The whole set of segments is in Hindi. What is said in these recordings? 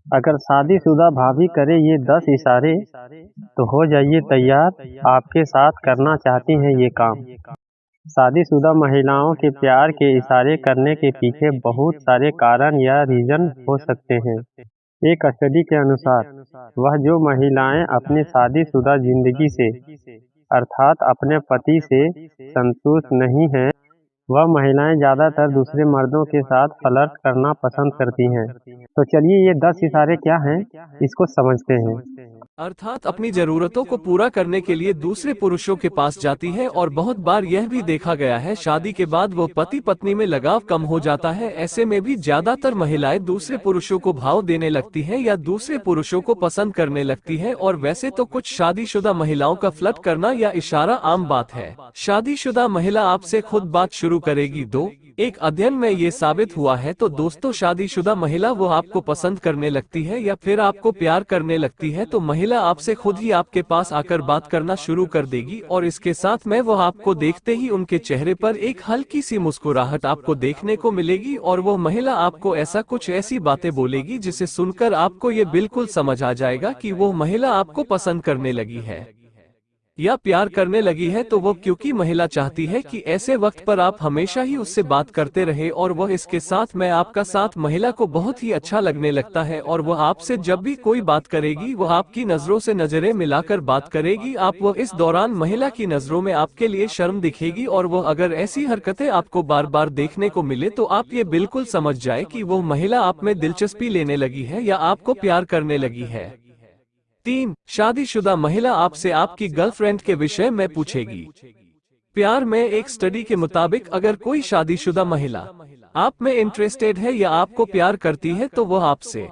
अगर शादीशुदा भाभी करे ये 10 इशारे तो हो जाइए तैयार, आपके साथ करना चाहती हैं ये काम। शादीशुदा महिलाओं के प्यार के इशारे करने के पीछे बहुत सारे कारण या रीजन हो सकते हैं। एक स्टडी के अनुसार वह जो महिलाएं अपनी शादीशुदा जिंदगी से अर्थात अपने पति से संतुष्ट नहीं हैं, वह महिलाएं ज्यादातर दूसरे मर्दों के साथ फ्लर्ट करना पसंद करती हैं। तो चलिए ये 10 इशारे क्या हैं, इसको समझते हैं। अर्थात अपनी जरूरतों को पूरा करने के लिए दूसरे पुरुषों के पास जाती है और बहुत बार यह भी देखा गया है शादी के बाद वो पति पत्नी में लगाव कम हो जाता है। ऐसे में भी ज्यादातर महिलाएं दूसरे पुरुषों को भाव देने लगती हैं या दूसरे पुरुषों को पसंद करने लगती हैं। और वैसे तो कुछ शादीशुदा महिलाओं का फ्लर्ट करना या इशारा आम बात है। शादीशुदा महिला आपसे खुद बात शुरू करेगी। दो एक अध्ययन में ये साबित हुआ है तो दोस्तों, शादीशुदा महिला वो आपको पसंद करने लगती है या फिर आपको प्यार करने लगती है तो महिला आपसे खुद ही आपके पास आकर बात करना शुरू कर देगी। और इसके साथ में वो आपको देखते ही उनके चेहरे पर एक हल्की सी मुस्कुराहट आपको देखने को मिलेगी और वो महिला आपको ऐसी बातें बोलेगी जिसे सुनकर आपको ये बिल्कुल समझ आ जाएगा कि वो महिला आपको पसंद करने लगी है या प्यार करने लगी है। तो वो क्योंकि महिला चाहती है कि ऐसे वक्त पर आप हमेशा ही उससे बात करते रहे और वह इसके साथ में आपका साथ महिला को बहुत ही अच्छा लगने लगता है और वह आपसे जब भी कोई बात करेगी वह आपकी नजरों से नजरें मिलाकर बात करेगी। आप वह इस दौरान महिला की नजरों में आपके लिए शर्म दिखेगी और वह अगर ऐसी हरकतें आपको बार बार देखने को मिले तो आप ये बिल्कुल समझ जाए कि वो महिला आप में दिलचस्पी लेने लगी है या आपको प्यार करने लगी है। 3 शादीशुदा महिला आपसे आपकी गर्लफ्रेंड के विषय में पूछेगी। प्यार में एक स्टडी के मुताबिक अगर कोई शादीशुदा महिला आप में इंटरेस्टेड है या आपको प्यार करती है तो वह आपसे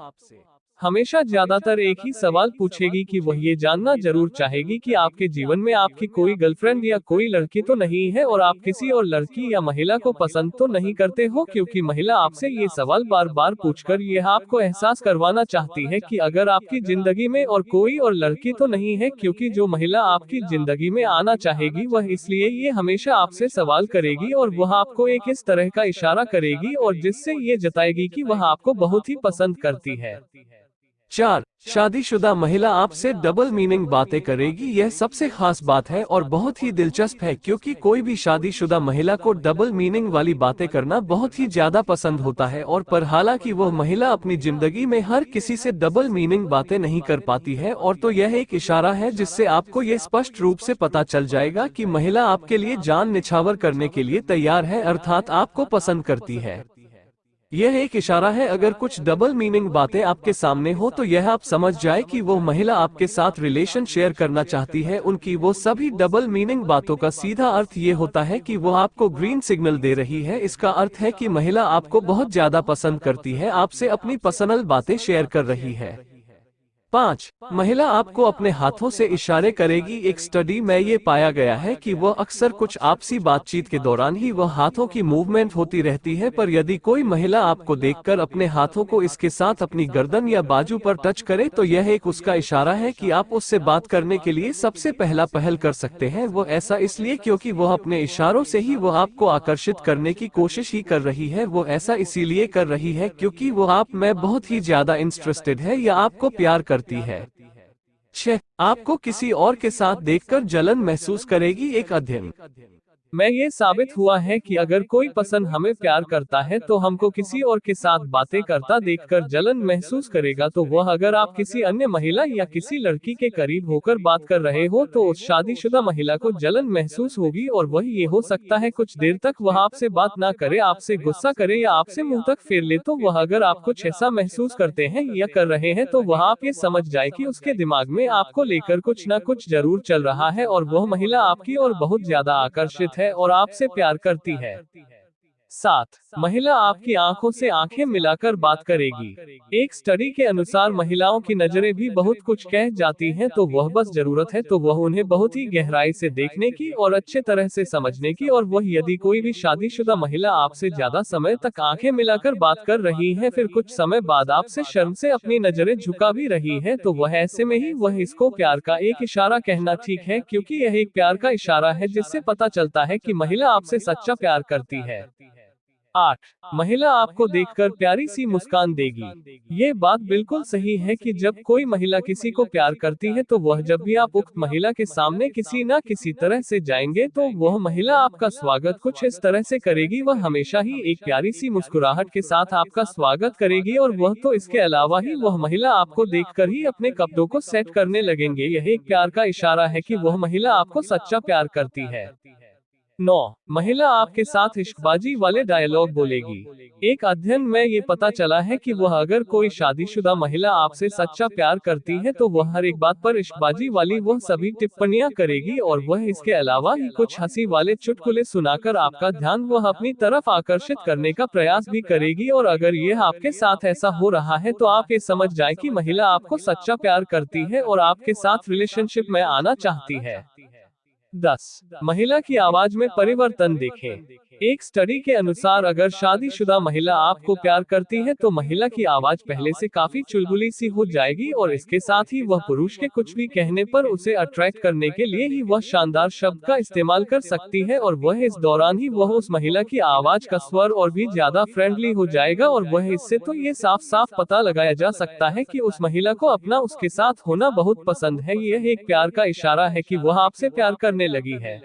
हमेशा ज्यादातर एक ही सवाल पूछेगी कि वह ये जानना जरूर चाहेगी कि आपके जीवन में आपकी कोई गर्लफ्रेंड या कोई लड़की तो नहीं है और आप किसी और लड़की या महिला को पसंद तो नहीं करते हो। क्योंकि महिला आपसे ये सवाल बार बार पूछकर यह आपको एहसास करवाना चाहती है कि अगर आपकी जिंदगी में और कोई और लड़की तो नहीं है। क्योंकि जो महिला आपकी जिंदगी में आना चाहेगी वह इसलिए ये हमेशा आपसे सवाल करेगी और वह आपको एक इस तरह का इशारा करेगी और जिससे ये जताएगी कि वह आपको बहुत ही पसंद करती है। 4 शादीशुदा महिला आपसे डबल मीनिंग बातें करेगी। यह सबसे खास बात है और बहुत ही दिलचस्प है क्योंकि कोई भी शादीशुदा महिला को डबल मीनिंग वाली बातें करना बहुत ही ज्यादा पसंद होता है। और पर हालांकि वह महिला अपनी जिंदगी में हर किसी से डबल मीनिंग बातें नहीं कर पाती है और तो यह एक इशारा है जिससे आपको ये स्पष्ट रूप से पता चल जाएगा कि महिला आपके लिए जान निछावर करने के लिए तैयार है, अर्थात आपको पसंद करती है। यह एक इशारा है। अगर कुछ डबल मीनिंग बातें आपके सामने हो तो यह आप समझ जाए कि वो महिला आपके साथ रिलेशन शेयर करना चाहती है। उनकी वो सभी डबल मीनिंग बातों का सीधा अर्थ ये होता है कि वो आपको ग्रीन सिग्नल दे रही है। इसका अर्थ है कि महिला आपको बहुत ज्यादा पसंद करती है, आपसे अपनी पर्सनल बातें शेयर कर रही है। 5 महिला आपको अपने हाथों से इशारे करेगी। एक स्टडी में ये पाया गया है कि वह अक्सर कुछ आपसी बातचीत के दौरान ही वह हाथों की मूवमेंट होती रहती है, पर यदि कोई महिला आपको देखकर अपने हाथों को इसके साथ अपनी गर्दन या बाजू पर टच करे तो यह एक उसका इशारा है कि आप उससे बात करने के लिए सबसे पहला पहल कर सकते हैं। वो ऐसा इसलिए क्योंकि वह अपने इशारों से ही वह आपको आकर्षित करने की कोशिश ही कर रही है। वो ऐसा इसीलिए कर रही है क्योंकि वो आप में बहुत ही ज्यादा इंटरेस्टेड है या आपको प्यार करती है। 6 आपको किसी और के साथ देखकर जलन महसूस करेगी। एक अध्ययन में ये साबित हुआ है कि अगर कोई पर्सन हमें प्यार करता है तो हमको किसी और के साथ बातें करता देखकर जलन महसूस करेगा। तो वह अगर आप किसी अन्य महिला या किसी लड़की के करीब होकर बात कर रहे हो तो उस शादीशुदा महिला को जलन महसूस होगी और वह ये हो सकता है कुछ देर तक वह आपसे बात ना करे, आपसे गुस्सा करे या आपसे मुंह तक फेर ले। तो वह अगर आप कुछ ऐसा महसूस करते हैं या कर रहे हैं तो वह आप ये समझ जाए कि उसके दिमाग में आपको लेकर कुछ ना कुछ जरूर चल रहा है और वह महिला आपकी ओर बहुत ज्यादा आकर्षित है और आपसे प्यार करती है। 7 महिला आपकी आंखों से आंखें मिलाकर बात करेगी। एक स्टडी के अनुसार महिलाओं की नजरें भी बहुत कुछ कह जाती हैं, तो वह बस जरूरत है तो वह उन्हें बहुत ही गहराई से देखने की और अच्छे तरह से समझने की। और वह यदि कोई भी शादीशुदा महिला आपसे ज्यादा समय तक आंखें मिलाकर बात कर रही है फिर कुछ समय बाद आपसे शर्म से अपनी नजरें झुका भी रही है तो वह ऐसे में ही वह इसको प्यार का एक इशारा कहना ठीक है, क्योंकि यह एक प्यार का इशारा है जिससे पता चलता है कि महिला आपसे सच्चा प्यार करती है। 8. महिला आपको देखकर प्यारी सी मुस्कान देगी। ये बात बिल्कुल सही है कि जब कोई महिला किसी को प्यार करती है तो वह जब भी आप उक्त महिला के सामने किसी न किसी तरह से जाएंगे तो वह महिला आपका स्वागत कुछ इस तरह से करेगी। वह हमेशा ही एक प्यारी सी मुस्कुराहट के साथ आपका स्वागत करेगी और वह तो इसके अलावा ही वह महिला आपको देखकर ही अपने कपड़ों को सेट करने लगेंगे। यह एक प्यार का इशारा है कि वह महिला आपको सच्चा प्यार करती है। 9. महिला आपके साथ इश्कबाजी वाले डायलॉग बोलेगी। एक अध्ययन में ये पता चला है कि वह अगर कोई शादीशुदा महिला आपसे सच्चा प्यार करती है तो वह हर एक बात पर इश्कबाजी वाली वह सभी टिप्पणियां करेगी और वह इसके अलावा ही कुछ हंसी वाले चुटकुले सुनाकर आपका ध्यान वह अपनी तरफ आकर्षित करने का प्रयास भी करेगी। और अगर यह आपके साथ ऐसा हो रहा है तो आप ये समझ जाए कि महिला आपको सच्चा प्यार करती है और आपके साथ रिलेशनशिप में आना चाहती है। 10. महिला की आवाज में परिवर्तन देखें। एक स्टडी के अनुसार अगर शादीशुदा महिला आपको प्यार करती है तो महिला की आवाज पहले से काफी चुलबुली सी हो जाएगी और इसके साथ ही वह पुरुष के कुछ भी कहने पर उसे अट्रैक्ट करने के लिए ही वह शानदार शब्द का इस्तेमाल कर सकती है और वह इस दौरान ही वह उस महिला की आवाज का स्वर और भी ज्यादा फ्रेंडली हो जाएगा और वह इससे तो ये साफ साफ पता लगाया जा सकता है कि उस महिला को अपना उसके साथ होना बहुत पसंद है। यह एक प्यार का इशारा है कि वह आपसे प्यार करने लगी है।